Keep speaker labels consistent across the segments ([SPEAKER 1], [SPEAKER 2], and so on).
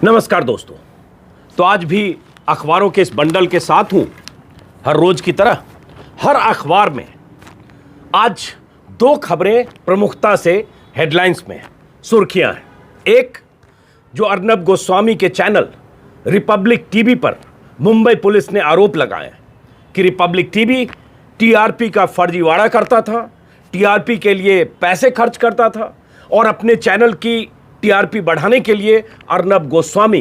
[SPEAKER 1] नमस्कार दोस्तों। तो आज भी अखबारों के इस बंडल के साथ हूं, हर रोज की तरह। हर अखबार में आज दो खबरें प्रमुखता से हेडलाइंस में सुर्खियां हैं। एक, जो अर्नब गोस्वामी के चैनल रिपब्लिक टीवी पर मुंबई पुलिस ने आरोप लगाए हैं कि रिपब्लिक टीवी टीआरपी का फर्जीवाड़ा करता था, टीआरपी के लिए पैसे खर्च करता था और अपने चैनल की टीआरपी बढ़ाने के लिए अर्नब गोस्वामी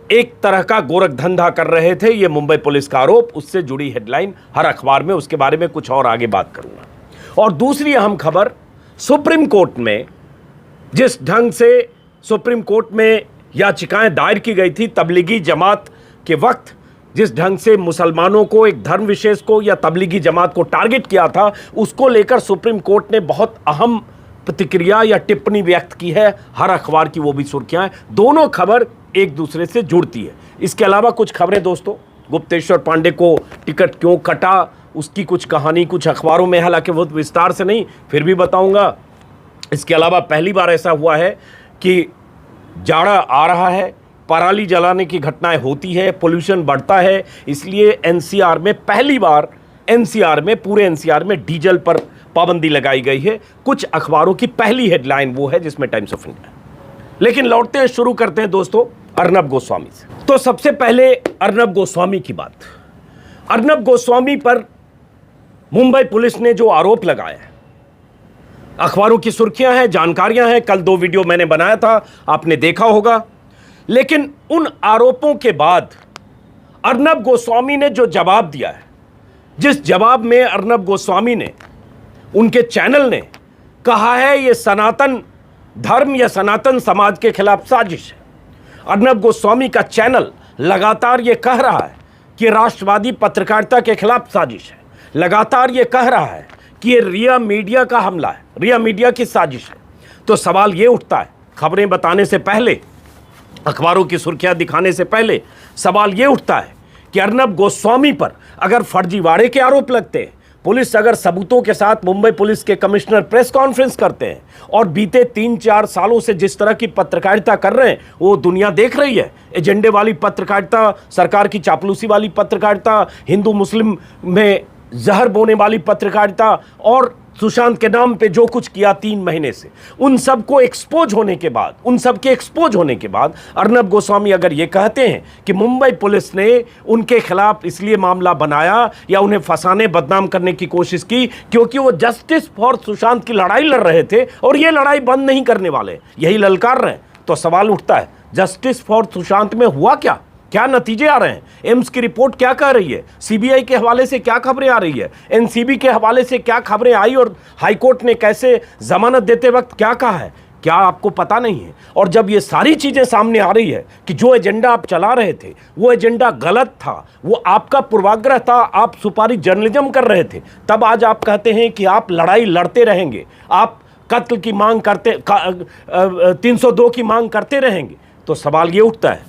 [SPEAKER 1] एक तरह का गोरख धंधा कर रहे थे। यह मुंबई पुलिस का आरोप, उससे जुड़ी हेडलाइन हर अखबार में, उसके बारे में कुछ और आगे बात करूंगा। और दूसरी अहम खबर, सुप्रीम कोर्ट में जिस ढंग से सुप्रीम कोर्ट में याचिकाएं दायर की गई थी तबलीगी जमात के वक्त, जिस ढंग से मुसलमानों को, एक धर्म विशेष को या तबलीगी जमात को टारगेट किया था, उसको लेकर सुप्रीम कोर्ट ने बहुत अहम प्रतिक्रिया या टिप्पणी व्यक्त की है। हर अखबार की वो भी सुर्खियां हैं। दोनों खबर एक दूसरे से जुड़ती है। इसके अलावा कुछ खबरें दोस्तों, गुप्तेश्वर पांडे को टिकट क्यों कटा, उसकी कुछ कहानी कुछ अखबारों में, हालांकि बहुत विस्तार से नहीं, फिर भी बताऊंगा। इसके अलावा पहली बार ऐसा हुआ है कि जाड़ा आ रहा है, पराली जलाने की घटनाएं होती है, पोल्यूशन बढ़ता है, इसलिए एनसीआर में पहली बार पूरे एनसीआर में डीजल पर पाबंदी लगाई गई है। कुछ अखबारों की पहली हेडलाइन वो है जिसमें टाइम्स ऑफ इंडिया। लेकिन लौटते हैं, शुरू करते हैं दोस्तों अर्नब गोस्वामी से। तो सबसे पहले अर्नब गोस्वामी की बात। अर्नब गोस्वामी पर मुंबई पुलिस ने जो आरोप लगाया है, अखबारों की सुर्खियां हैं, जानकारियां हैं। कल 2 वीडियो मैंने बनाया था, आपने देखा होगा। लेकिन उन आरोपों के बाद अर्नब गोस्वामी ने जो जवाब दिया है, जिस जवाब में अर्नब गोस्वामी ने, उनके चैनल ने कहा है ये सनातन धर्म या सनातन समाज के खिलाफ साजिश है। अर्नब गोस्वामी का चैनल लगातार ये कह रहा है कि राष्ट्रवादी पत्रकारिता के खिलाफ साजिश है, लगातार ये कह रहा है कि ये रिया मीडिया का हमला है, रिया मीडिया की साजिश है। तो सवाल ये उठता है, खबरें बताने से पहले, अखबारों की सुर्खियां दिखाने से पहले सवाल ये उठता है कि अर्नब गोस्वामी पर अगर फर्जीवाड़े के आरोप लगते हैं, पुलिस अगर सबूतों के साथ, मुंबई पुलिस के कमिश्नर प्रेस कॉन्फ्रेंस करते हैं और बीते 3-4 सालों से जिस तरह की पत्रकारिता कर रहे हैं वो दुनिया देख रही है, एजेंडे वाली पत्रकारिता, सरकार की चापलूसी वाली पत्रकारिता, हिंदू मुस्लिम में जहर बोने वाली पत्रकारिता और सुशांत के नाम पे जो कुछ किया 3 महीने से, उन सब को एक्सपोज होने के बाद, उन सब के एक्सपोज होने के बाद अर्नब गोस्वामी अगर ये कहते हैं कि मुंबई पुलिस ने उनके खिलाफ इसलिए मामला बनाया या उन्हें फंसाने, बदनाम करने की कोशिश की क्योंकि वो जस्टिस फॉर सुशांत की लड़ाई लड़ रहे थे और ये लड़ाई बंद नहीं करने वाले, यही ललकार रहे हैं, तो सवाल उठता है जस्टिस फॉर सुशांत में हुआ क्या? क्या नतीजे आ रहे हैं? एम्स की रिपोर्ट क्या कह रही है? सीबीआई के हवाले से क्या खबरें आ रही है? एनसीबी के हवाले से क्या खबरें आई और हाईकोर्ट ने कैसे जमानत देते वक्त क्या कहा है? क्या आपको पता नहीं है? और जब ये सारी चीज़ें सामने आ रही है कि जो एजेंडा आप चला रहे थे वो एजेंडा गलत था, वो आपका पूर्वाग्रह था, आप सुपारी जर्नलिज्म कर रहे थे, तब आज आप कहते हैं कि आप लड़ाई लड़ते रहेंगे, आप कत्ल की मांग करते, 302 की मांग करते रहेंगे। तो सवाल ये उठता है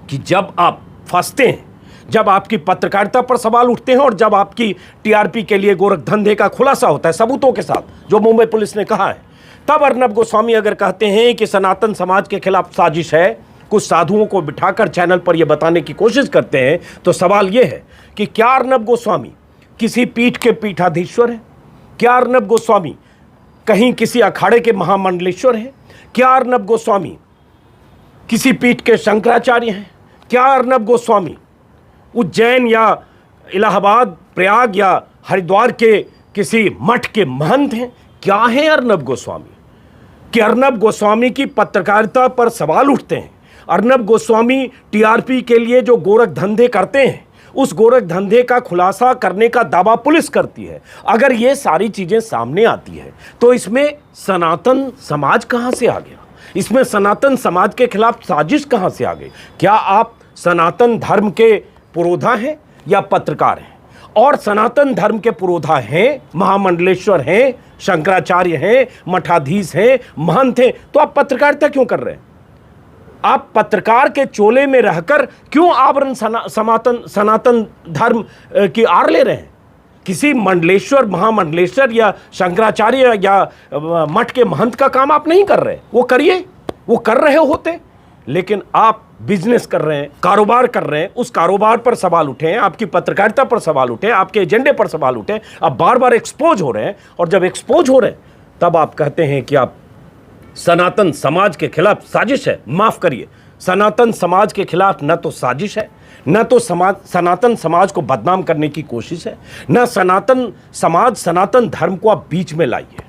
[SPEAKER 1] कि जब आप फंसते हैं, जब आपकी पत्रकारिता पर सवाल उठते हैं और जब आपकी टीआरपी के लिए गोरख धंधे का खुलासा होता है सबूतों के साथ, जो मुंबई पुलिस ने कहा है, तब अर्नब गोस्वामी अगर कहते हैं कि सनातन समाज के खिलाफ साजिश है, कुछ साधुओं को बिठाकर चैनल पर यह बताने की कोशिश करते हैं, तो सवाल यह है कि क्या अर्नब गोस्वामी किसी पीठ के पीठाधीश्वर है? क्या अर्नब गोस्वामी कहीं किसी अखाड़े के महामंडलेश्वर है? क्या अर्नब गोस्वामी किसी पीठ के शंकराचार्य हैं? क्या अर्नब गोस्वामी उज्जैन या इलाहाबाद, प्रयाग या हरिद्वार के किसी मठ के महंत हैं? क्या है अर्नब गोस्वामी? कि अर्नब गोस्वामी की पत्रकारिता पर सवाल उठते हैं। अर्नब गोस्वामी टीआरपी के लिए जो गोरख धंधे करते हैं, उस गोरख धंधे का खुलासा करने का दावा पुलिस करती है। अगर ये सारी चीजें सामने आती है तो इसमें सनातन समाज कहां से आ गया? इसमें सनातन समाज के खिलाफ साजिश कहां से आ गई? क्या आप सनातन धर्म के पुरोधा हैं या पत्रकार हैं? और सनातन धर्म के पुरोधा हैं, महामंडलेश्वर हैं, शंकराचार्य हैं, मठाधीश हैं, महंत हैं, तो आप पत्रकारिता क्यों कर रहे हैं? आप पत्रकार के चोले में रहकर क्यों आवरण सनातन धर्म की आड़ ले रहे हैं? किसी मंडलेश्वर, महामंडलेश्वर या शंकराचार्य या मठ के महंत का काम आप नहीं कर रहे, वो करिए, वो कर रहे होते। लेकिन आप बिजनेस कर रहे हैं, कारोबार कर रहे हैं, उस कारोबार पर सवाल उठे हैं, आपकी पत्रकारिता पर सवाल उठे हैं, आपके एजेंडे पर सवाल उठे हैं, आप बार बार एक्सपोज हो रहे हैं, और जब एक्सपोज हो रहे हैं तब आप कहते हैं कि आप सनातन समाज के खिलाफ साजिश है। माफ करिए, सनातन समाज के खिलाफ न तो साजिश है, न तो सनातन समाज को बदनाम करने की कोशिश है, न सनातन समाज सनातन धर्म को आप बीच में लाइए।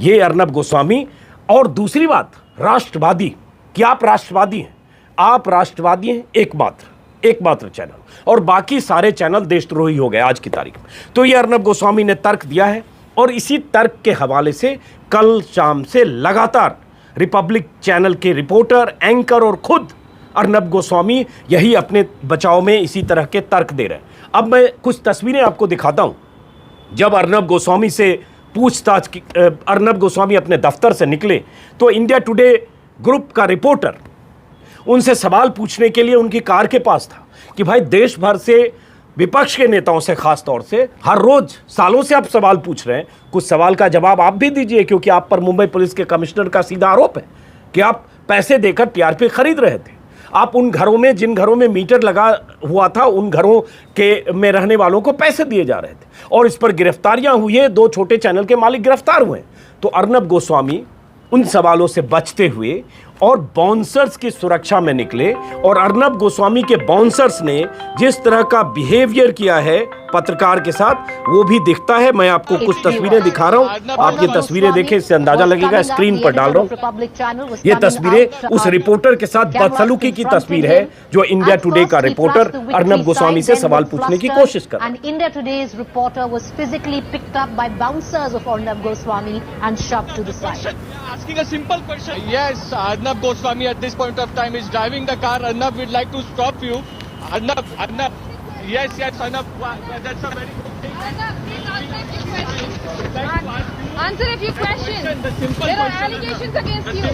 [SPEAKER 1] ये अर्नब गोस्वामी। और दूसरी बात, राष्ट्रवादी, कि आप राष्ट्रवादी हैं, आप राष्ट्रवादी हैं एकमात्र चैनल, और बाकी सारे चैनल देशद्रोही हो गए आज की तारीख में। तो ये अर्नब गोस्वामी ने तर्क दिया है, और इसी तर्क के हवाले से कल शाम से लगातार रिपब्लिक चैनल के रिपोर्टर, एंकर और खुद अर्नब गोस्वामी यही अपने बचाव में इसी तरह के तर्क दे रहे हैं। अब मैं कुछ तस्वीरें आपको दिखाता हूं। जब अर्नब गोस्वामी से पूछताछ की, अर्नब गोस्वामी अपने दफ्तर से निकले तो इंडिया टुडे ग्रुप का रिपोर्टर उनसे सवाल पूछने के लिए उनकी कार के पास था कि भाई देश भर से विपक्ष के नेताओं से, खास तौर से हर रोज सालों से आप सवाल पूछ रहे हैं, कुछ सवाल का जवाब आप भी दीजिए, क्योंकि आप पर मुंबई पुलिस के कमिश्नर का सीधा आरोप है कि आप पैसे देकर टीआरपी खरीद रहे थे। आप उन घरों में, जिन घरों में मीटर लगा हुआ था, उन घरों के में रहने वालों को पैसे दिए जा रहे थे, और इस पर गिरफ्तारियां हुई है, 2 छोटे चैनल के मालिक गिरफ्तार हुए। तो अर्नब गोस्वामी उन सवालों से बचते हुए और बाउंसर्स की सुरक्षा में निकले, और अर्नब गोस्वामी के बाउंसर्स ने जिस तरह का बिहेवियर किया है पत्रकार के साथ, वो भी दिखता है। मैं आपको कुछ तस्वीरें दिखा रहा हूं, आप ये तस्वीरें देखें, इससे अंदाजा लगेगा। स्क्रीन पर डाल रहा हूं ये तस्वीरें, उस रिपोर्टर के साथ बदसलूकी की तस्वीर है जो इंडिया टुडे का रिपोर्टर अर्नब गोस्वामी से सवाल पूछने की कोशिश कर रहा है।
[SPEAKER 2] India Today's reporter was physically picked up by bouncers of Arnab Goswami and shoved to the side.
[SPEAKER 3] Asking a simple question. Yes, Arnab Goswami at this point of time is driving the car. Arnab, we'd like to stop you. Arnab. Yes, Arnab. That's a very good thing.
[SPEAKER 4] Arnab, please answer a few questions. Answer a few questions. There are allegations against you.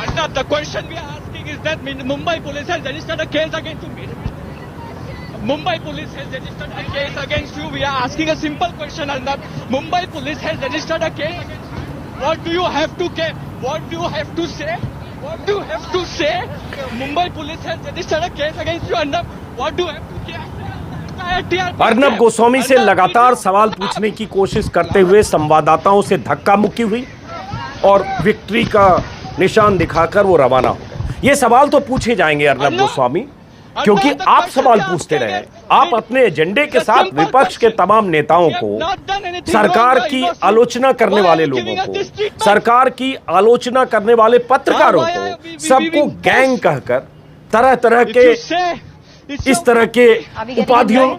[SPEAKER 3] Arnab, the question we are asking is that Mumbai police has registered a case against you. Mumbai police has registered a case against you. We are asking a simple question, Arnab. Mumbai police has registered a case against you. What do you have to say? What do you have to say? What do you have to say? Mumbai police has registered a case against you, Arnab. What do you have to say?
[SPEAKER 1] Arnab Goswami से लगातार सवाल पूछने की कोशिश करते हुए संवाददाताओं से धक्का मुक्की हुई, और विक्ट्री का निशान दिखाकर वो रवाना हो गए। ये सवाल तो पूछे जाएंगे अर्नब गोस्वामी, क्योंकि आप सवाल पूछते रहे। आप अपने एजेंडे के साथ विपक्ष के तमाम नेताओं को, सरकार की आलोचना करने वाले लोगों को, सरकार की आलोचना करने वाले पत्रकारों को, सबको गैंग कहकर तरह तरह के इस तरह के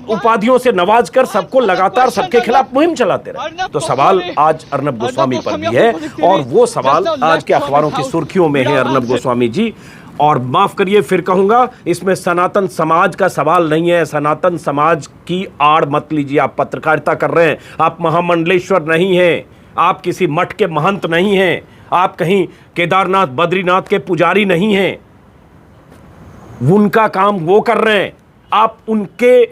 [SPEAKER 1] उपाधियों से नवाजकर सबको लगातार सबके खिलाफ मुहिम चलाते रहे। तो सवाल आज अर्नब गोस्वामी पर भी है, और वो सवाल आज के अखबारों की सुर्खियों में है अर्नब गोस्वामी जी। और माफ करिए, फिर कहूंगा, इसमें सनातन समाज का सवाल नहीं है। सनातन समाज की आड़ मत लीजिए। आप पत्रकारिता कर रहे हैं, आप महामंडलेश्वर नहीं हैं, आप किसी मठ के महंत नहीं हैं, आप कहीं केदारनाथ बद्रीनाथ के पुजारी नहीं हैं। उनका काम वो कर रहे हैं, आप उनके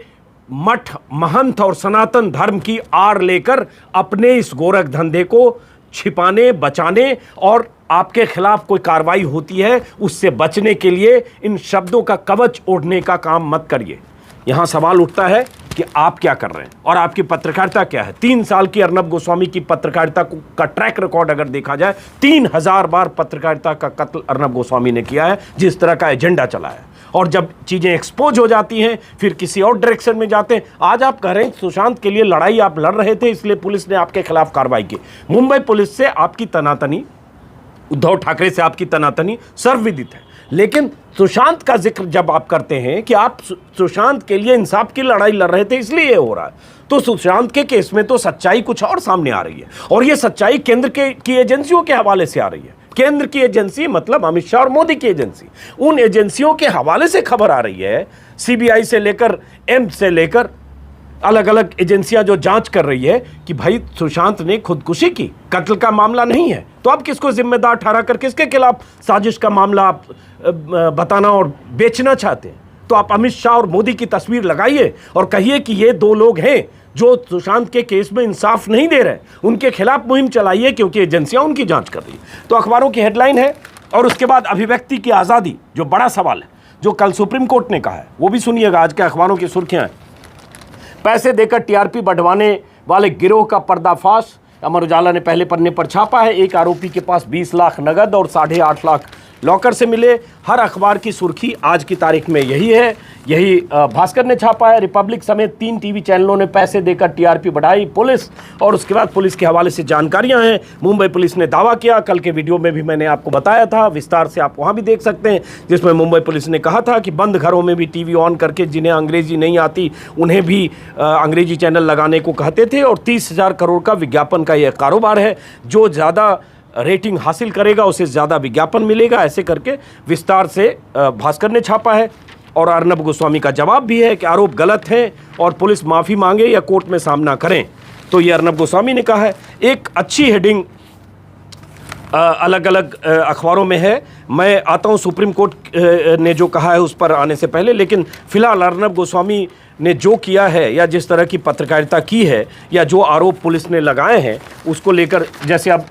[SPEAKER 1] मठ महंत और सनातन धर्म की आड़ लेकर अपने इस गोरख धंधे को छिपाने, बचाने, और आपके खिलाफ कोई कार्रवाई होती है उससे बचने के लिए इन शब्दों का कवच ओढ़ने का काम मत करिए। यहां सवाल उठता है कि आप क्या कर रहे हैं और आपकी पत्रकारिता क्या है। 3 साल की अर्नब गोस्वामी की पत्रकारिता का ट्रैक रिकॉर्ड अगर देखा जाए, 3000 बार पत्रकारिता का कत्ल अर्नब गोस्वामी ने किया है, जिस तरह का एजेंडा चला है। और जब चीजें एक्सपोज हो जाती हैं, फिर किसी और डायरेक्शन में जाते हैं। आज आप कह रहे हैं सुशांत के लिए लड़ाई आप लड़ रहे थे, इसलिए पुलिस ने आपके खिलाफ कार्रवाई की। मुंबई पुलिस से आपकी तनातनी, उद्धव ठाकरे से आपकी तनातनी सर्वविदित है, लेकिन सुशांत का जिक्र जब आप करते हैं कि आप सुशांत के लिए इंसाफ की लड़ाई लड़ रहे थे इसलिए ये हो रहा है, तो सुशांत के केस में तो सच्चाई कुछ और सामने आ रही है, और ये सच्चाई केंद्र की एजेंसियों के हवाले से आ रही है। केंद्र की एजेंसी मतलब अमित शाह और मोदी की एजेंसी, उन एजेंसियों के हवाले से खबर आ रही है। सीबीआई से लेकर एम्स से लेकर अलग अलग एजेंसियां जो जांच कर रही है कि भाई सुशांत ने खुदकुशी की, कत्ल का मामला नहीं है, तो आप किसको जिम्मेदार ठहरा कर किसके खिलाफ साजिश का मामला आप बताना और बेचना चाहते हैं? तो आप अमित शाह और मोदी की तस्वीर लगाइए और कहिए कि ये 2 लोग हैं जो सुशांत के केस में इंसाफ नहीं दे रहे, उनके खिलाफ मुहिम चलाइए, क्योंकि एजेंसियां उनकी जांच कर रही है। तो अखबारों की हेडलाइन है और उसके बाद अभिव्यक्ति की आज़ादी, जो बड़ा सवाल है, जो कल सुप्रीम कोर्ट ने कहा है, वो भी सुनिएगा। आज के अखबारों की सुर्खियां हैं। पैसे देकर टीआरपी बढ़वाने वाले गिरोह का पर्दाफाश, अमर उजाला ने पहले पन्ने पर छापा है। एक आरोपी के पास 20 लाख नगद और 8.5 लाख लॉकर से मिले। हर अखबार की सुर्खी आज की तारीख में यही है। यही भास्कर ने छापा है। रिपब्लिक समेत 3 टीवी चैनलों ने पैसे देकर टीआरपी बढ़ाई पुलिस, और उसके बाद पुलिस के हवाले से जानकारियां हैं। मुंबई पुलिस ने दावा किया, कल के वीडियो में भी मैंने आपको बताया था, विस्तार से आप वहां भी देख सकते हैं, जिसमें मुंबई पुलिस ने कहा था कि बंद घरों में भी टीवी ऑन करके जिन्हें अंग्रेजी नहीं आती उन्हें भी अंग्रेजी चैनल लगाने को कहते थे, और 30,000 करोड़ का विज्ञापन का यह कारोबार है। जो ज़्यादा रेटिंग हासिल करेगा उसे ज़्यादा विज्ञापन मिलेगा। ऐसे करके विस्तार से भास्कर ने छापा है। और अर्नब गोस्वामी का जवाब भी है कि आरोप गलत हैं और पुलिस माफ़ी मांगे या कोर्ट में सामना करें। तो ये अर्नब गोस्वामी ने कहा है। एक अच्छी हेडिंग अलग अलग अखबारों में है। मैं आता हूँ सुप्रीम कोर्ट ने जो कहा है उस पर आने से पहले, लेकिन फिलहाल अर्नब गोस्वामी ने जो किया है या जिस तरह की पत्रकारिता की है या जो आरोप पुलिस ने लगाए हैं उसको लेकर, जैसे अब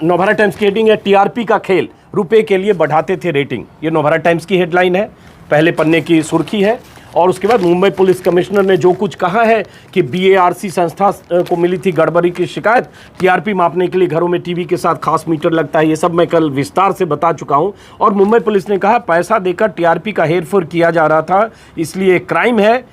[SPEAKER 1] नवभारत टाइम्स की हेडिंग है, टीआरपी का खेल, रुपए के लिए बढ़ाते थे रेटिंग। ये नवभारत टाइम्स की हेडलाइन है, पहले पन्ने की सुर्खी है। और उसके बाद मुंबई पुलिस कमिश्नर ने जो कुछ कहा है कि बीएआरसी संस्था को मिली थी गड़बड़ी की शिकायत, टीआरपी मापने के लिए घरों में टीवी के साथ खास मीटर लगता है, ये सब मैं कल विस्तार से बता चुका हूं। और मुंबई पुलिस ने कहा पैसा देकर टीआरपी का हेरफेर किया जा रहा था, इसलिए क्राइम है।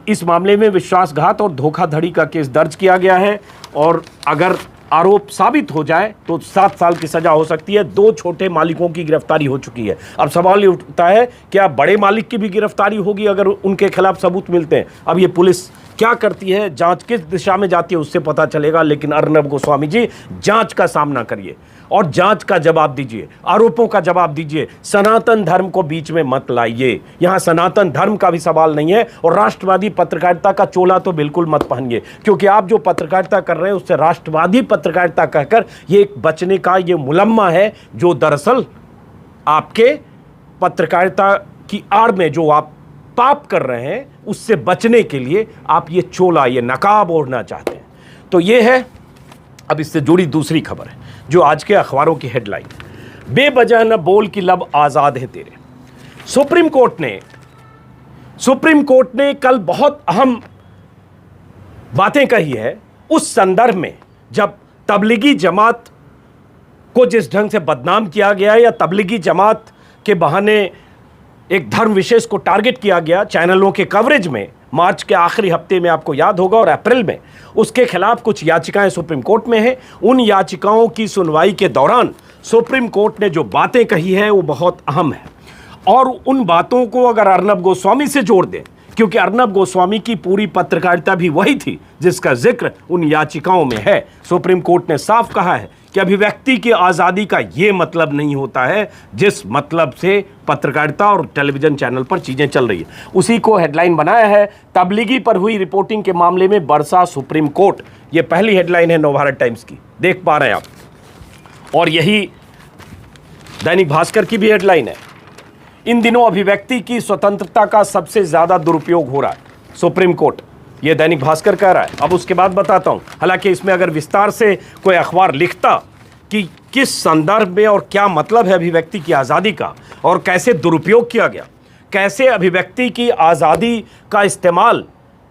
[SPEAKER 1] इस मामले में विश्वासघात और धोखाधड़ी का केस दर्ज किया गया है, और अगर आरोप साबित हो जाए तो 7 साल की सजा हो सकती है। 2 छोटे मालिकों की गिरफ्तारी हो चुकी है। अब सवाल ये उठता है क्या बड़े मालिक की भी गिरफ्तारी होगी अगर उनके खिलाफ सबूत मिलते हैं? अब ये पुलिस क्या करती है, जांच किस दिशा में जाती है, उससे पता चलेगा। लेकिन अर्नब गोस्वामी जी, जांच का सामना करिए और जांच का जवाब दीजिए, आरोपों का जवाब दीजिए। सनातन धर्म को बीच में मत लाइए। यहां सनातन धर्म का भी सवाल नहीं है, और राष्ट्रवादी पत्रकारिता का चोला तो बिल्कुल मत पहनिए, क्योंकि आप जो पत्रकारिता कर रहे हैं उससे राष्ट्रवादी पत्रकारिता कहकर ये एक बचने का ये मुलम्मा है, जो दरअसल आपके पत्रकारिता की आड़ में जो आप पाप कर रहे हैं उससे बचने के लिए आप ये चोला, ये नकाब ओढ़ना चाहते हैं। तो ये है। अब इससे जुड़ी दूसरी खबर है जो आज के अखबारों की हेडलाइन, बेवजह न बोल कि लब आज़ाद है तेरे। सुप्रीम कोर्ट ने कल बहुत अहम बातें कही है उस संदर्भ में जब तबलीगी जमात को जिस ढंग से बदनाम किया गया या तबलीगी जमात के बहाने एक धर्म विशेष को टारगेट किया गया चैनलों के कवरेज में मार्च के आखिरी हफ्ते में, आपको याद होगा, और अप्रैल में उसके खिलाफ कुछ याचिकाएं सुप्रीम कोर्ट में हैं। उन याचिकाओं की सुनवाई के दौरान सुप्रीम कोर्ट ने जो बातें कही है वो बहुत अहम है, और उन बातों को अगर अर्नब गोस्वामी से जोड़ दें, क्योंकि अर्नब गोस्वामी की पूरी पत्रकारिता भी वही थी जिसका जिक्र उन याचिकाओं में है। सुप्रीम कोर्ट ने साफ कहा है कि अभिव्यक्ति की आज़ादी का ये मतलब नहीं होता है जिस मतलब से पत्रकारिता और टेलीविज़न चैनल पर चीज़ें चल रही है। उसी को हेडलाइन बनाया है, तबलीगी पर हुई रिपोर्टिंग के मामले में बरसा सुप्रीम कोर्ट। ये पहली हेडलाइन है नवभारत टाइम्स की, देख पा रहे हैं आप। और यही दैनिक भास्कर की भी हेडलाइन है, इन दिनों अभिव्यक्ति की स्वतंत्रता का सबसे ज़्यादा दुरुपयोग हो रहा है सुप्रीम कोर्ट, ये दैनिक भास्कर कह रहा है। अब उसके बाद बताता हूं। हालांकि इसमें अगर विस्तार से कोई अखबार लिखता कि किस संदर्भ में और क्या मतलब है अभिव्यक्ति की आज़ादी का और कैसे दुरुपयोग किया गया, कैसे अभिव्यक्ति की आज़ादी का इस्तेमाल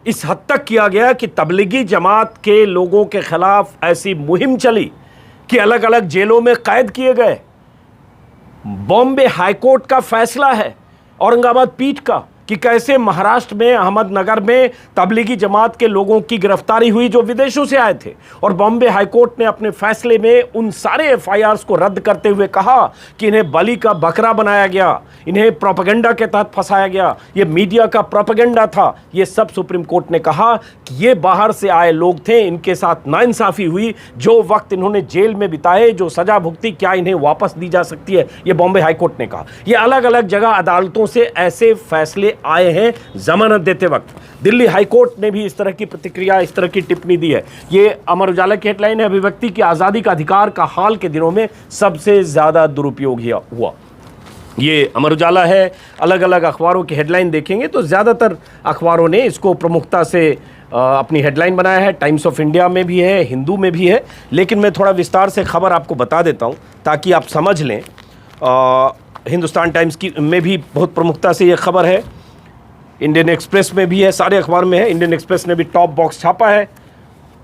[SPEAKER 1] इस हद तक किया गया कि तबलीगी जमात के लोगों के खिलाफ ऐसी मुहिम चली कि अलग अलग जेलों में कैद किए गए। बॉम्बे हाईकोर्ट का फैसला है, औरंगाबाद पीठ का, कि कैसे महाराष्ट्र में अहमदनगर में तबलीगी जमात के लोगों की गिरफ्तारी हुई जो विदेशों से आए थे, और बॉम्बे हाईकोर्ट ने अपने फैसले में उन सारे एफआईआर्स को रद्द करते हुए कहा कि इन्हें बलि का बकरा बनाया गया, इन्हें प्रोपेगेंडा के तहत फंसाया गया, ये मीडिया का प्रोपेगेंडा था। ये सब सुप्रीम कोर्ट ने कहा कि ये बाहर से आए लोग थे, इनके साथ नाइंसाफ़ी हुई, जो वक्त इन्होंने जेल में बिताए, जो सज़ा भुगती, क्या इन्हें वापस दी जा सकती है? ये बॉम्बे हाईकोर्ट ने कहा। ये अलग अलग जगह अदालतों से ऐसे फैसले आए हैं जमानत देते वक्त। दिल्ली हाईकोर्ट ने भी इस तरह की प्रतिक्रिया, इस तरह की टिप्पणी दी है। ये अमर उजाला की हेडलाइन है, अभिव्यक्ति की आज़ादी का अधिकार का हाल के दिनों में सबसे ज़्यादा दुरुपयोग हुआ। ये अमर उजाला है। अलग अलग अखबारों की हेडलाइन देखेंगे तो ज़्यादातर अखबारों ने इसको प्रमुखता से अपनी हेडलाइन बनाया है। टाइम्स ऑफ इंडिया में भी है, हिंदू में भी है, लेकिन मैं थोड़ा विस्तार से खबर आपको बता देता हूँ ताकि आप समझ लें। हिंदुस्तान टाइम्स की में भी बहुत प्रमुखता से ये खबर है, इंडियन एक्सप्रेस में भी है, सारे अखबार में है। इंडियन एक्सप्रेस ने भी टॉप बॉक्स छापा है,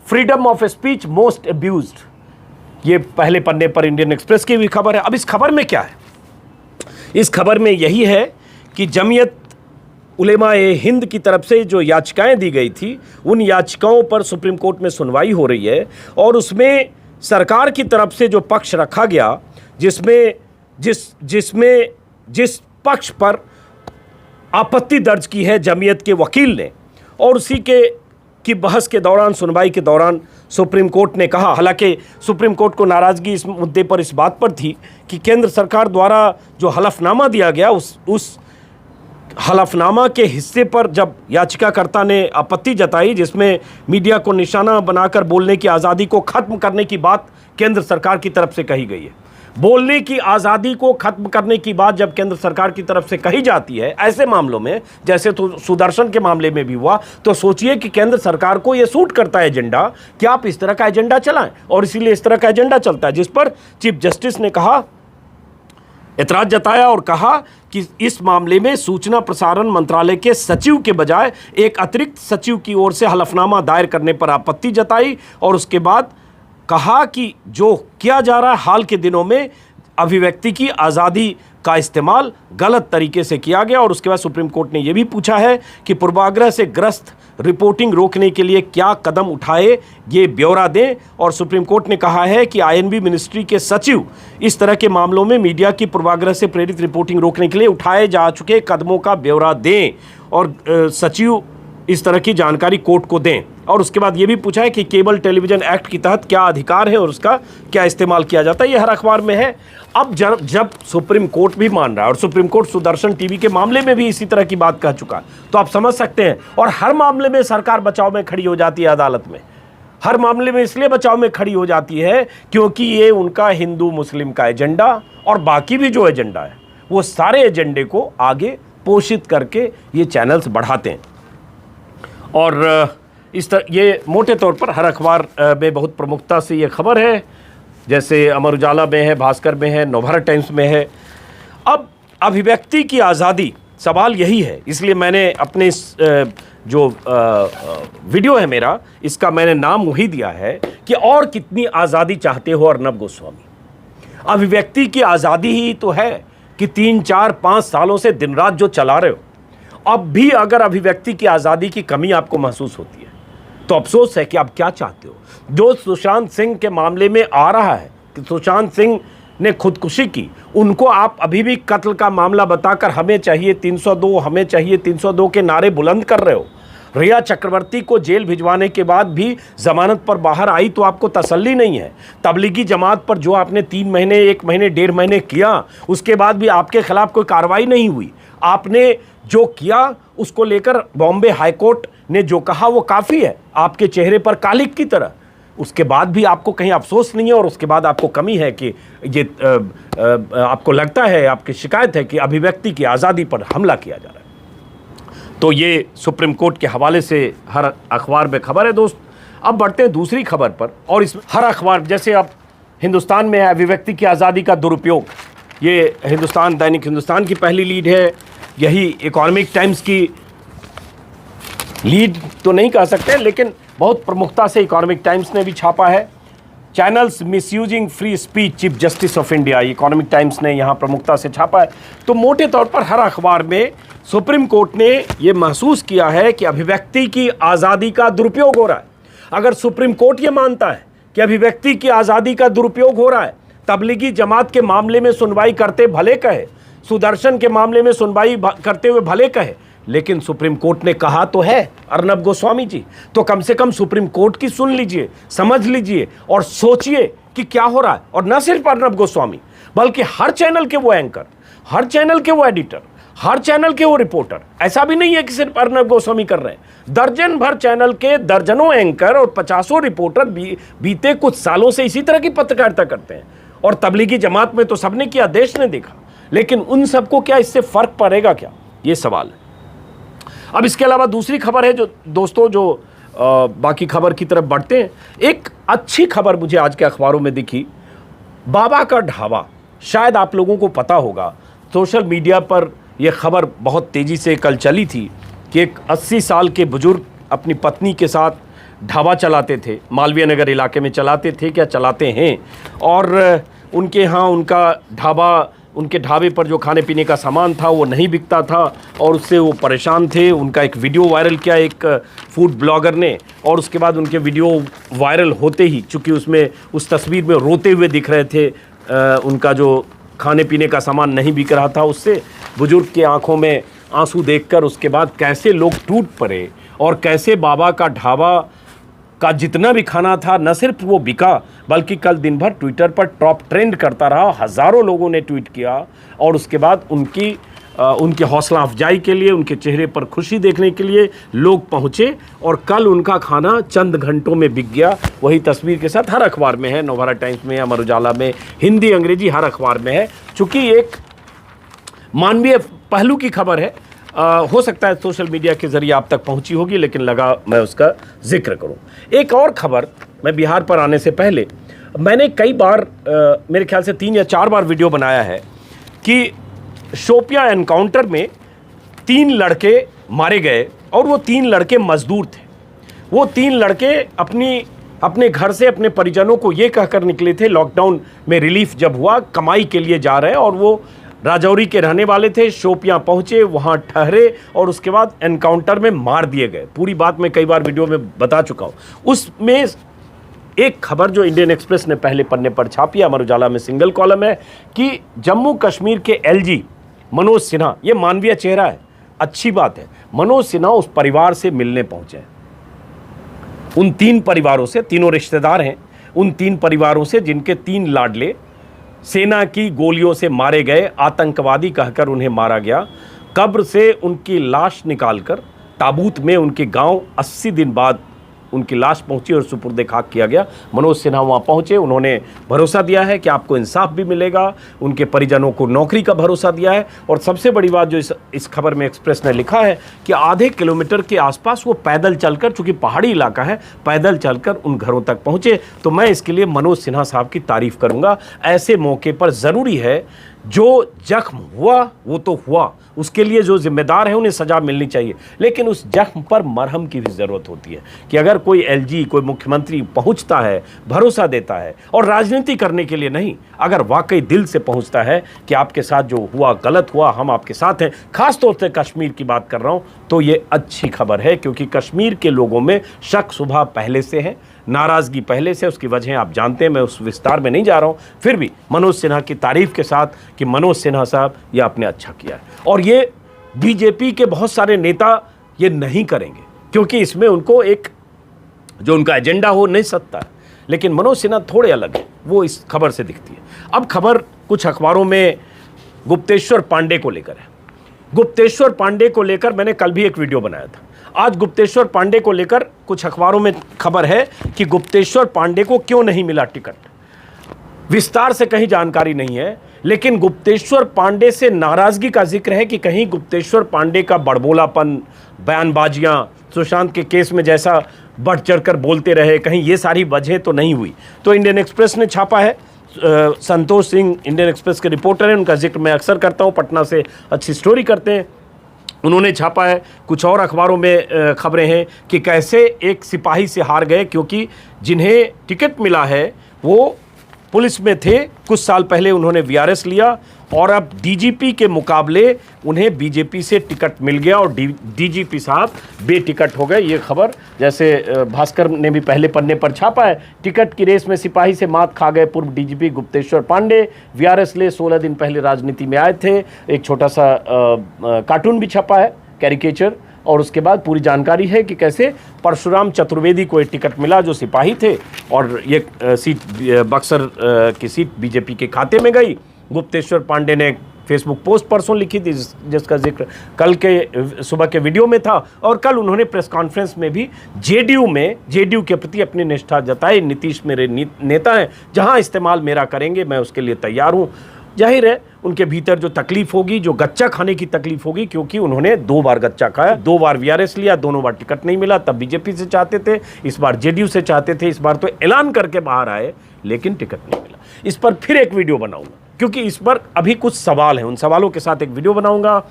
[SPEAKER 1] freedom of speech most abused, ये पहले पन्ने पर इंडियन एक्सप्रेस की भी खबर है। अब इस खबर में क्या है? इस खबर में यही है कि जमीयत उलेमा ए हिंद की तरफ से जो याचिकाएं दी गई थी, उन याचिकाओं पर सुप्रीम कोर्ट में सुनवाई हो रही है और उसमें सरकार की तरफ से जो पक्ष रखा गया, जिस पक्ष पर आपत्ति दर्ज की है जमीयत के वकील ने, और उसी की बहस के दौरान, सुनवाई के दौरान सुप्रीम कोर्ट ने कहा, हालांकि सुप्रीम कोर्ट को नाराज़गी इस मुद्दे पर इस बात पर थी कि केंद्र सरकार द्वारा जो हलफनामा दिया गया, उस हलफनामा के हिस्से पर जब याचिकाकर्ता ने आपत्ति जताई, जिसमें मीडिया को निशाना बनाकर बोलने की आज़ादी को ख़त्म करने की बात केंद्र सरकार की तरफ से कही गई है। बोलने की आज़ादी को ख़त्म करने की बात जब केंद्र सरकार की तरफ से कही जाती है ऐसे मामलों में, जैसे तो सुदर्शन के मामले में भी हुआ, तो सोचिए कि केंद्र सरकार को यह सूट करता है एजेंडा कि आप इस तरह का एजेंडा चलाएं, और इसीलिए इस तरह का एजेंडा चलता है, जिस पर चीफ जस्टिस ने कहा, एतराज जताया और कहा कि इस मामले में सूचना प्रसारण मंत्रालय के सचिव के बजाय एक अतिरिक्त सचिव की ओर से हलफनामा दायर करने पर आपत्ति जताई, और उसके बाद कहा कि जो किया जा रहा है हाल के दिनों में, अभिव्यक्ति की आज़ादी का इस्तेमाल गलत तरीके से किया गया। और उसके बाद सुप्रीम कोर्ट ने यह भी पूछा है कि पूर्वाग्रह से ग्रस्त रिपोर्टिंग रोकने के लिए क्या कदम उठाए, ये ब्यौरा दें। और सुप्रीम कोर्ट ने कहा है कि आईएनबी मिनिस्ट्री के सचिव इस तरह के मामलों में मीडिया की पूर्वाग्रह से प्रेरित रिपोर्टिंग रोकने के लिए उठाए जा चुके कदमों का ब्यौरा दें, और सचिव इस तरह की जानकारी कोर्ट को दें। और उसके बाद ये भी पूछा है कि केबल टेलीविज़न एक्ट के तहत क्या अधिकार है और उसका क्या इस्तेमाल किया जाता है, ये हर अखबार में है। अब जब सुप्रीम कोर्ट भी मान रहा है, और सुप्रीम कोर्ट सुदर्शन टीवी के मामले में भी इसी तरह की बात कह चुका है, तो आप समझ सकते हैं। और हर मामले में सरकार बचाव में खड़ी हो जाती है अदालत में, हर मामले में इसलिए बचाव में खड़ी हो जाती है क्योंकि ये उनका हिंदू मुस्लिम का एजेंडा और बाकी भी जो एजेंडा है, वो सारे एजेंडे को आगे पोषित करके ये चैनल्स बढ़ाते हैं। और इस तरह ये मोटे तौर पर हर अखबार में बहुत प्रमुखता से ये खबर है, जैसे अमर उजाला में है, भास्कर में है, नवभारत टाइम्स में है। अब अभिव्यक्ति की आज़ादी, सवाल यही है, इसलिए मैंने अपने इस जो वीडियो है मेरा, इसका मैंने नाम वही दिया है कि और कितनी आज़ादी चाहते हो अर्नब गोस्वामी। अभिव्यक्ति की आज़ादी ही तो है कि 3, 4, 5 सालों से दिन रात जो चला रहे हो, अब भी अगर अभिव्यक्ति की आज़ादी की कमी आपको महसूस होती है तो अफसोस है कि आप क्या चाहते हो। जो सुशांत सिंह के मामले में आ रहा है कि सुशांत सिंह ने खुदकुशी की, उनको आप अभी भी कत्ल का मामला बताकर हमें चाहिए 302, हमें चाहिए 302 के नारे बुलंद कर रहे हो। रिया चक्रवर्ती को जेल भिजवाने के बाद भी जमानत पर बाहर आई तो आपको तसल्ली नहीं है। तबलीगी जमात पर जो आपने 3 महीने, 1 महीने, 1.5 महीने किया, उसके बाद भी आपके खिलाफ कोई कार्रवाई नहीं हुई। आपने जो किया उसको लेकर बॉम्बे हाईकोर्ट ने जो कहा वो काफ़ी है, आपके चेहरे पर कालिक की तरह। उसके बाद भी आपको कहीं अफसोस नहीं है, और उसके बाद आपको कमी है कि ये आपको लगता है, आपकी शिकायत है कि अभिव्यक्ति की आज़ादी पर हमला किया जा रहा है। तो ये सुप्रीम कोर्ट के हवाले से हर अखबार में खबर है दोस्त। अब बढ़ते हैं दूसरी खबर पर, और इसमें हर अखबार, जैसे अब हिंदुस्तान में है अभिव्यक्ति की आज़ादी का दुरुपयोग, ये हिंदुस्तान, दैनिक हिंदुस्तान की पहली लीड है। यही इकोनॉमिक टाइम्स की लीड तो नहीं कह सकते, लेकिन बहुत प्रमुखता से इकोनॉमिक टाइम्स ने भी छापा है। Channels misusing free speech, chief justice of India, economic times ने यहाँ प्रमुखता से छापा है। तो मोटे तौर पर हर अखबार में सुप्रीम कोर्ट ने ये महसूस किया है कि अभिव्यक्ति की आज़ादी का दुरुपयोग हो रहा है। अगर सुप्रीम कोर्ट ये मानता है कि अभिव्यक्ति की आज़ादी का दुरुपयोग हो रहा है, तबलीगी जमात के मामले में सुनवाई करते भले कहे, सुदर्शन के मामले में सुनवाई करते हुए भले कहे, लेकिन सुप्रीम कोर्ट ने कहा तो है अर्नब गोस्वामी जी, तो कम से कम सुप्रीम कोर्ट की सुन लीजिए, समझ लीजिए और सोचिए कि क्या हो रहा है। और न सिर्फ अर्नब गोस्वामी, बल्कि हर चैनल के वो एंकर, हर चैनल के वो एडिटर, हर चैनल के वो रिपोर्टर, ऐसा भी नहीं है कि सिर्फ अर्नब गोस्वामी कर रहे हैं। दर्जन भर चैनल के दर्जनों एंकर और 50 रिपोर्टर बीते कुछ सालों से इसी तरह की पत्रकारिता करते हैं। और तबलीगी जमात में तो सबने किया, देश ने देखा, लेकिन उन सबको क्या इससे फर्क पड़ेगा क्या, ये सवाल है। अब इसके अलावा दूसरी खबर है जो दोस्तों, जो बाकी खबर की तरफ बढ़ते हैं। एक अच्छी खबर मुझे आज के अखबारों में दिखी, बाबा का ढाबा शायद आप लोगों को पता होगा, सोशल मीडिया पर यह खबर बहुत तेज़ी से कल चली थी कि एक 80 साल के बुजुर्ग अपनी पत्नी के साथ ढाबा चलाते थे, मालवीय नगर इलाके में चलाते थे, क्या चलाते हैं, और उनके यहाँ उनके ढाबे पर जो खाने पीने का सामान था वो नहीं बिकता था और उससे वो परेशान थे। उनका एक वीडियो वायरल किया एक फूड ब्लॉगर ने, और उसके बाद उनके वीडियो वायरल होते ही, चूँकि उसमें उस तस्वीर में रोते हुए दिख रहे थे, उनका जो खाने पीने का सामान नहीं बिक रहा था, उससे बुजुर्ग के आंखों में आंसू देखकर उसके बाद कैसे लोग टूट पड़े और कैसे बाबा का ढाबा का जितना भी खाना था न सिर्फ वो बिका बल्कि कल दिन भर ट्विटर पर टॉप ट्रेंड करता रहा। हज़ारों लोगों ने ट्वीट किया और उसके बाद उनकी हौसला अफजाई के लिए, उनके चेहरे पर खुशी देखने के लिए लोग पहुंचे और कल उनका खाना चंद घंटों में बिक गया। वही तस्वीर के साथ हर अखबार में है, नवभारत टाइम्स में, अमर उजाला में, हिंदी अंग्रेजी हर अखबार में है। चूँकि एक मानवीय पहलू की खबर है, हो सकता है सोशल मीडिया के ज़रिए आप तक पहुंची होगी, लेकिन लगा मैं उसका जिक्र करूं। एक और खबर, मैं बिहार पर आने से पहले मैंने कई बार, मेरे ख्याल से 3 या 4 बार वीडियो बनाया है कि शोपियां एनकाउंटर में 3 लड़के मारे गए और वो 3 लड़के मजदूर थे। वो 3 लड़के अपने घर से अपने परिजनों को ये कहकर निकले थे, लॉकडाउन में रिलीफ जब हुआ, कमाई के लिए जा रहे हैं, और वो राजौरी के रहने वाले थे। शोपियां पहुंचे, वहां ठहरे और उसके बाद एनकाउंटर में मार दिए गए। पूरी बात मैं कई बार वीडियो में बता चुका हूं। उसमें एक खबर जो इंडियन एक्सप्रेस ने पहले पन्ने पर छापी, अमर उजाला में सिंगल कॉलम है कि जम्मू कश्मीर के एलजी मनोज सिन्हा, ये मानवीय चेहरा है, अच्छी बात है, मनोज सिन्हा उस परिवार से मिलने पहुंचे। उन 3 परिवारों से, तीनों रिश्तेदार हैं, उन 3 परिवारों से जिनके 3 लाडले सेना की गोलियों से मारे गए, आतंकवादी कहकर उन्हें मारा गया। कब्र से उनकी लाश निकालकर ताबूत में उनके गांव 80 दिन बाद उनकी लाश पहुंची और सुपुर्द खाक किया गया। मनोज सिन्हा वहां पहुंचे, उन्होंने भरोसा दिया है कि आपको इंसाफ भी मिलेगा, उनके परिजनों को नौकरी का भरोसा दिया है। और सबसे बड़ी बात जो इस खबर में एक्सप्रेस ने लिखा है कि आधे किलोमीटर के आसपास वो पैदल चलकर, चूंकि पहाड़ी इलाका है, पैदल चलकर उन घरों तक पहुंचे। तो मैं इसके लिए मनोज सिन्हा साहब की तारीफ करूंगा। ऐसे मौके पर ज़रूरी है, जो जख्म हुआ वो तो हुआ, उसके लिए जो जिम्मेदार है उन्हें सजा मिलनी चाहिए, लेकिन उस जख्म पर मरहम की भी ज़रूरत होती है कि अगर कोई एलजी, कोई मुख्यमंत्री पहुंचता है, भरोसा देता है, और राजनीति करने के लिए नहीं, अगर वाकई दिल से पहुंचता है कि आपके साथ जो हुआ गलत हुआ, हम आपके साथ हैं, खास तौर से कश्मीर की बात कर रहा हूं, तो ये अच्छी खबर है। क्योंकि कश्मीर के लोगों में शक शुबा पहले से है, नाराज़गी पहले से, उसकी वजह आप जानते हैं, मैं उस विस्तार में नहीं जा रहा हूं। फिर भी मनोज सिन्हा की तारीफ के साथ कि मनोज सिन्हा साहब ये आपने अच्छा किया है। और ये बीजेपी के बहुत सारे नेता ये नहीं करेंगे, क्योंकि इसमें उनको एक जो उनका एजेंडा हो नहीं सकता है, लेकिन मनोज सिन्हा थोड़े अलग है, वो इस खबर से दिखती है। अब खबर कुछ अखबारों में गुप्तेश्वर पांडे को लेकर है। गुप्तेश्वर पांडे को लेकर मैंने कल भी एक वीडियो बनाया था। आज गुप्तेश्वर पांडे को लेकर कुछ अखबारों में खबर है कि गुप्तेश्वर पांडे को क्यों नहीं मिला टिकट। विस्तार से कहीं जानकारी नहीं है, लेकिन गुप्तेश्वर पांडे से नाराजगी का जिक्र है कि कहीं गुप्तेश्वर पांडे का बड़बोलापन, बयानबाजियां सुशांत के केस में जैसा बढ़ चढ़कर बोलते रहे, कहीं ये सारी वजह तो नहीं हुई। तो इंडियन एक्सप्रेस ने छापा है, संतोष सिंह इंडियन एक्सप्रेस के रिपोर्टर हैं, उनका जिक्र मैं अक्सर करता हूँ, पटना से अच्छी स्टोरी करते हैं, उन्होंने छापा है। कुछ और अखबारों में खबरें हैं कि कैसे एक सिपाही से हार गए, क्योंकि जिन्हें टिकट मिला है वो पुलिस में थे, कुछ साल पहले उन्होंने वीआरएस लिया और अब डीजीपी के मुकाबले उन्हें बीजेपी से टिकट मिल गया और डीजीपी साहब बेटिकट हो गए। ये खबर जैसे भास्कर ने भी पहले पन्ने पर छापा है, टिकट की रेस में सिपाही से मात खा गए पूर्व डीजीपी गुप्तेश्वर पांडे, वीआरएस ले 16 दिन पहले राजनीति में आए थे। एक छोटा सा कार्टून भी छपा है, कैरिकेचर, और उसके बाद पूरी जानकारी है कि कैसे परशुराम चतुर्वेदी को एक टिकट मिला जो सिपाही थे और ये सीट बक्सर की सीट बीजेपी के खाते में गई। गुप्तेश्वर पांडे ने फेसबुक पोस्ट परसों लिखी थी जिसका जिक्र कल के सुबह के वीडियो में था, और कल उन्होंने प्रेस कॉन्फ्रेंस में भी जेडीयू के प्रति अपनी निष्ठा जताई। नीतीश मेरे नेता हैं, जहां इस्तेमाल मेरा करेंगे मैं उसके लिए तैयार हूं। जाहिर है उनके भीतर जो तकलीफ होगी, जो गच्चा खाने की तकलीफ होगी, क्योंकि उन्होंने 2 बार गच्चा खाया, 2 बार वीआरएस लिया, दोनों बार टिकट नहीं मिला। तब बीजेपी से चाहते थे, इस बार जेडीयू से चाहते थे, इस बार तो ऐलान करके बाहर आए लेकिन टिकट नहीं मिला। इस पर फिर एक वीडियो बनाऊंगा, क्योंकि इस पर अभी कुछ सवाल हैं, उन सवालों के साथ एक वीडियो बनाऊंगा।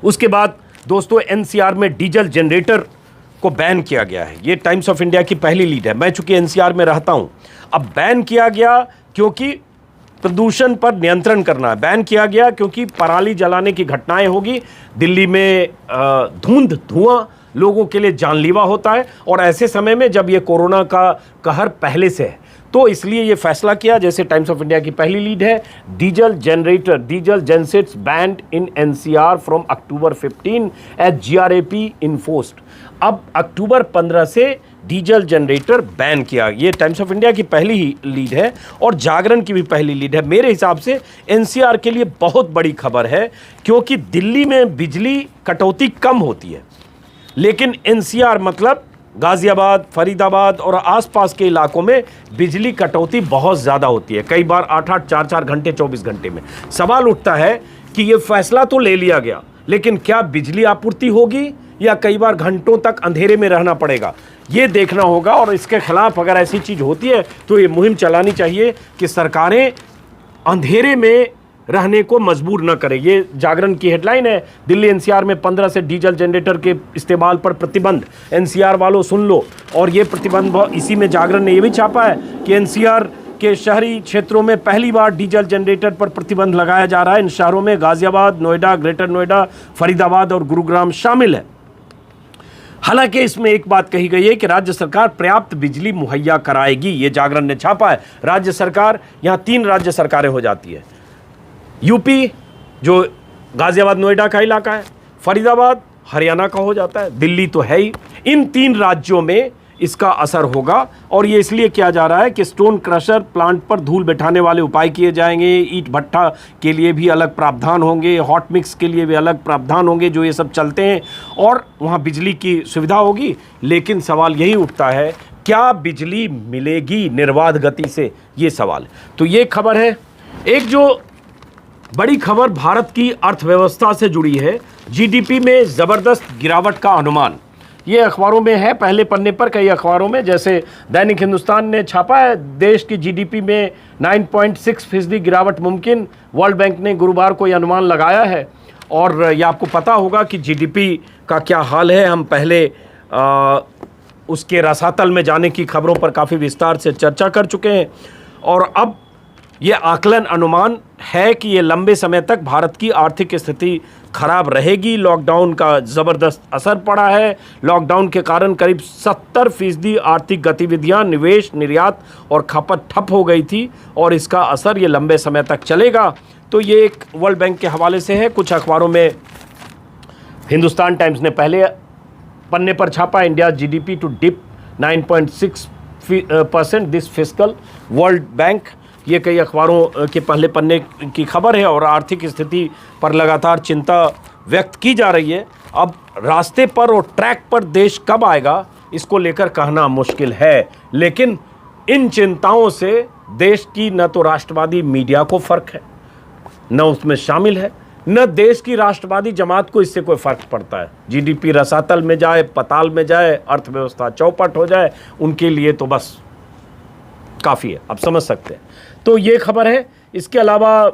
[SPEAKER 1] उसके बाद दोस्तों एनसीआर में डीजल जनरेटर को बैन किया गया है। ये टाइम्स ऑफ इंडिया की पहली लीड है। मैं चूंकि एनसीआर में रहता हूं, अब बैन किया गया क्योंकि प्रदूषण पर नियंत्रण करना है। बैन किया गया क्योंकि पराली जलाने की घटनाएं होगी। दिल्ली में धुआं लोगों के लिए जानलेवा होता है, और ऐसे समय में जब ये कोरोना का कहर पहले से है, तो इसलिए ये फैसला किया। जैसे टाइम्स ऑफ इंडिया की पहली लीड है, diesel generator, diesel gensets banned in NCR from October 15 as GRAP enforced. अब अक्टूबर 15 से डीजल जनरेटर बैन किया। ये टाइम्स ऑफ इंडिया की पहली ही लीड है और जागरण की भी पहली लीड है। मेरे हिसाब से एनसीआर के लिए बहुत बड़ी खबर है, क्योंकि दिल्ली में बिजली कटौती कम होती है, लेकिन एनसीआर मतलब गाजियाबाद, फरीदाबाद और आसपास के इलाकों में बिजली कटौती बहुत ज़्यादा होती है, कई बार 8-8, 4-4 घंटे, 24 घंटे में। सवाल उठता है कि ये फैसला तो ले लिया गया, लेकिन क्या बिजली आपूर्ति होगी या कई बार घंटों तक अंधेरे में रहना पड़ेगा, ये देखना होगा। और इसके खिलाफ अगर ऐसी चीज़ होती है तो ये मुहिम चलानी चाहिए कि सरकारें अंधेरे में रहने को मजबूर न करें। ये जागरण की हेडलाइन है, दिल्ली एनसीआर में 15 से डीजल जनरेटर के इस्तेमाल पर प्रतिबंध। एनसीआर वालों सुन लो। और ये प्रतिबंध, इसी में जागरण ने ये भी छापा है कि एनसीआर के शहरी क्षेत्रों में पहली बार डीजल जनरेटर पर प्रतिबंध लगाया जा रहा है। इन शहरों में गाजियाबाद, नोएडा, ग्रेटर नोएडा, फरीदाबाद और गुरुग्राम शामिल है। हालांकि इसमें एक बात कही गई है कि राज्य सरकार पर्याप्त बिजली मुहैया कराएगी। ये जागरण ने छापा है। राज्य सरकार, यहाँ 3 राज्य सरकारें हो जाती है। यूपी जो गाजियाबाद नोएडा का इलाका है, फरीदाबाद हरियाणा का हो जाता है, दिल्ली तो है ही। इन 3 राज्यों में इसका असर होगा। और ये इसलिए किया जा रहा है कि स्टोन क्रशर प्लांट पर धूल बैठाने वाले उपाय किए जाएंगे, ईंट भट्ठा के लिए भी अलग प्रावधान होंगे, हॉट मिक्स के लिए भी अलग प्रावधान होंगे, जो ये सब चलते हैं, और वहाँ बिजली की सुविधा होगी। लेकिन सवाल यही उठता है, क्या बिजली मिलेगी निर्बाध गति से, ये सवाल। तो ये खबर है। एक जो बड़ी खबर भारत की अर्थव्यवस्था से जुड़ी है, जीडीपी में ज़बरदस्त गिरावट का अनुमान। ये अखबारों में है, पहले पन्ने पर कई अखबारों में, जैसे दैनिक हिंदुस्तान ने छापा है, देश की जीडीपी में 9.6% गिरावट मुमकिन। वर्ल्ड बैंक ने गुरुवार को यह अनुमान लगाया है। और ये आपको पता होगा कि जीडीपी का क्या हाल है। हम पहले उसके रसातल में जाने की खबरों पर काफ़ी विस्तार से चर्चा कर चुके हैं। और अब ये आकलन अनुमान है कि ये लंबे समय तक भारत की आर्थिक स्थिति खराब रहेगी। लॉकडाउन का ज़बरदस्त असर पड़ा है। लॉकडाउन के कारण करीब 70% आर्थिक गतिविधियां, निवेश, निर्यात और खपत ठप हो गई थी, और इसका असर ये लंबे समय तक चलेगा। तो ये एक वर्ल्ड बैंक के हवाले से है। कुछ अखबारों में हिंदुस्तान टाइम्स ने पहले पन्ने पर छापा, India GDP to dip 9.6% this fiscal, world bank. ये कई अखबारों के पहले पन्ने की खबर है और आर्थिक स्थिति पर लगातार चिंता व्यक्त की जा रही है। अब रास्ते पर और ट्रैक पर देश कब आएगा, इसको लेकर कहना मुश्किल है। लेकिन इन चिंताओं से देश की न तो राष्ट्रवादी मीडिया को फ़र्क है, न उसमें शामिल है, न देश की राष्ट्रवादी जमात को इससे कोई फ़र्क पड़ता है। जीडीपी रसातल में जाए, पताल में जाए, अर्थव्यवस्था चौपट हो जाए, उनके लिए तो बस काफ़ी है। आप समझ सकते हैं। तो ये खबर है। इसके अलावा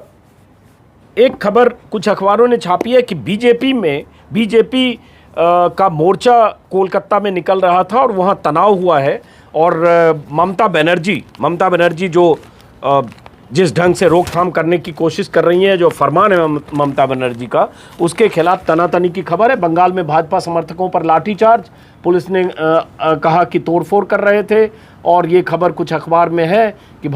[SPEAKER 1] एक खबर कुछ अखबारों ने छापी है कि बीजेपी का मोर्चा कोलकाता में निकल रहा था और वहाँ तनाव हुआ है। और ममता बनर्जी जो जिस ढंग से रोकथाम करने की कोशिश कर रही हैं, जो फरमान है ममता बनर्जी का, उसके खिलाफ तनातनी की खबर है। बंगाल में भाजपा समर्थकों पर लाठीचार्ज, पुलिस ने कहा कि तोड़फोड़ कर रहे थे। और ये खबर कुछ अखबार में है कि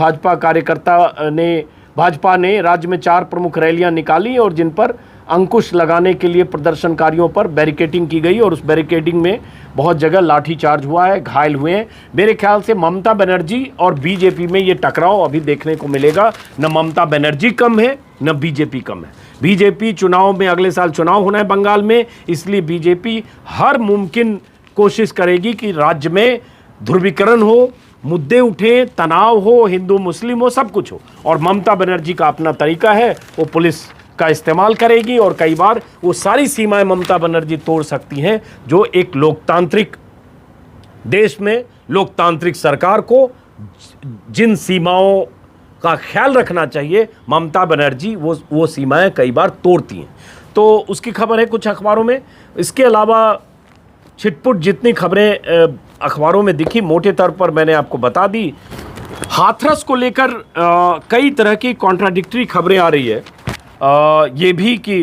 [SPEAKER 1] भाजपा ने राज्य में 4 प्रमुख रैलियां निकाली और जिन पर अंकुश लगाने के लिए प्रदर्शनकारियों पर बैरिकेडिंग की गई, और उस बैरिकेडिंग में बहुत जगह लाठीचार्ज हुआ है, घायल हुए हैं। मेरे ख्याल से ममता बनर्जी और बीजेपी में ये टकराव अभी देखने को मिलेगा। न ममता बनर्जी कम है, न बीजेपी कम है। बीजेपी चुनाव में, अगले साल चुनाव होना है बंगाल में, इसलिए बीजेपी हर मुमकिन कोशिश करेगी कि राज्य में ध्रुवीकरण हो, मुद्दे उठे, तनाव हो, हिंदू मुस्लिम हो, सब कुछ हो। और ममता बनर्जी का अपना तरीका है, वो पुलिस का इस्तेमाल करेगी और कई बार वो सारी सीमाएं ममता बनर्जी तोड़ सकती हैं, जो एक लोकतांत्रिक देश में लोकतांत्रिक सरकार को जिन सीमाओं का ख्याल रखना चाहिए। ममता बनर्जी वो सीमाएं कई बार तोड़ती हैं। तो उसकी खबर है कुछ अखबारों में। इसके अलावा छिटपुट जितनी खबरें अखबारों में दिखी मोटे तौर पर मैंने आपको बता दी। हाथरस को लेकर कई तरह की कॉन्ट्राडिक्टरी खबरें आ रही है। ये भी कि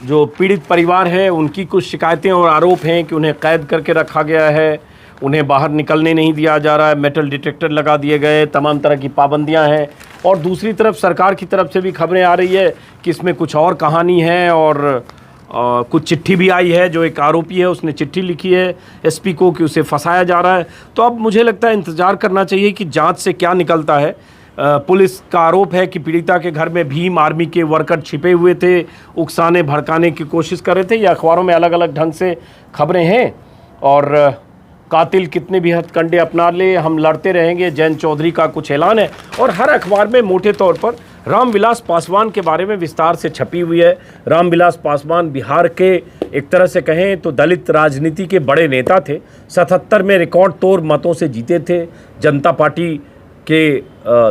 [SPEAKER 1] जो पीड़ित परिवार है उनकी कुछ शिकायतें और आरोप हैं कि उन्हें कैद करके रखा गया है, उन्हें बाहर निकलने नहीं दिया जा रहा है, मेटल डिटेक्टर लगा दिए गए, तमाम तरह की पाबंदियां हैं। और दूसरी तरफ सरकार की तरफ से भी खबरें आ रही है कि इसमें कुछ और कहानी है और कुछ चिट्ठी भी आई है। जो एक आरोपी है उसने चिट्ठी लिखी है एसपी को कि उसे फंसाया जा रहा है। तो अब मुझे लगता है इंतज़ार करना चाहिए कि जांच से क्या निकलता है। पुलिस का आरोप है कि पीड़िता के घर में भीम आर्मी के वर्कर छिपे हुए थे, उकसाने भड़काने की कोशिश कर रहे थे। ये अखबारों में अलग अलग ढंग से खबरें हैं। और कातिल कितने भी हथकंडे अपना ले, हम लड़ते रहेंगे, जयंत चौधरी का कुछ ऐलान है। और हर अखबार में मोटे तौर पर रामविलास पासवान के बारे में विस्तार से छपी हुई है। रामविलास पासवान बिहार के एक तरह से कहें तो दलित राजनीति के बड़े नेता थे। 77 में रिकॉर्ड तोड़ मतों से जीते थे जनता पार्टी के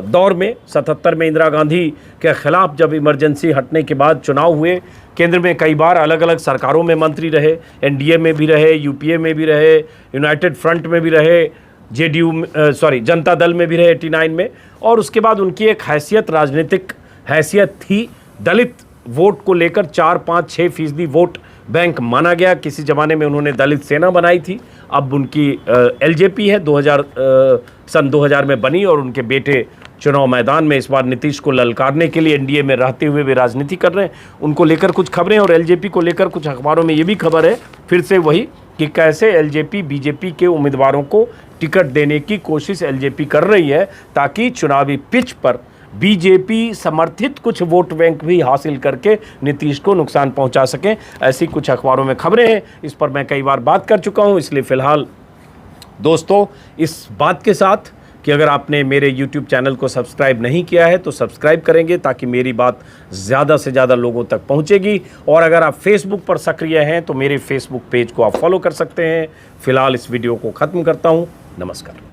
[SPEAKER 1] दौर में। 77 में इंदिरा गांधी के खिलाफ जब इमरजेंसी हटने के बाद चुनाव हुए, केंद्र में कई बार अलग अलग सरकारों में मंत्री रहे, एनडीए में भी रहे, यूपीए में भी रहे, यूनाइटेड फ्रंट में भी रहे, जनता दल में भी रहे 89 में। और उसके बाद उनकी एक हैसियत, राजनीतिक हैसियत थी। दलित वोट को लेकर 4-5-6% वोट बैंक माना गया। किसी ज़माने में उन्होंने दलित सेना बनाई थी। अब उनकी एलजेपी है, सन 2000 में बनी और उनके बेटे चुनाव मैदान में इस बार नीतीश को ललकारने के लिए एनडीए में रहते हुए वे राजनीति कर रहे हैं। उनको लेकर कुछ खबरें और एलजेपी को लेकर कुछ अखबारों में ये भी खबर है फिर से वही कि कैसे एलजेपी बीजेपी के उम्मीदवारों को टिकट देने की कोशिश एलजेपी कर रही है ताकि चुनावी पिच पर बीजेपी समर्थित कुछ वोट बैंक भी हासिल करके नीतीश को नुकसान पहुंचा सकें। ऐसी कुछ अखबारों में खबरें हैं। इस पर मैं कई बार बात कर चुका हूं, इसलिए फ़िलहाल दोस्तों इस बात के साथ कि अगर आपने मेरे YouTube चैनल को सब्सक्राइब नहीं किया है तो सब्सक्राइब करेंगे ताकि मेरी बात ज़्यादा से ज़्यादा लोगों तक पहुंचेगी। और अगर आप Facebook पर सक्रिय हैं तो मेरे Facebook पेज को आप फॉलो कर सकते हैं। फ़िलहाल इस वीडियो को ख़त्म करता हूं। नमस्कार।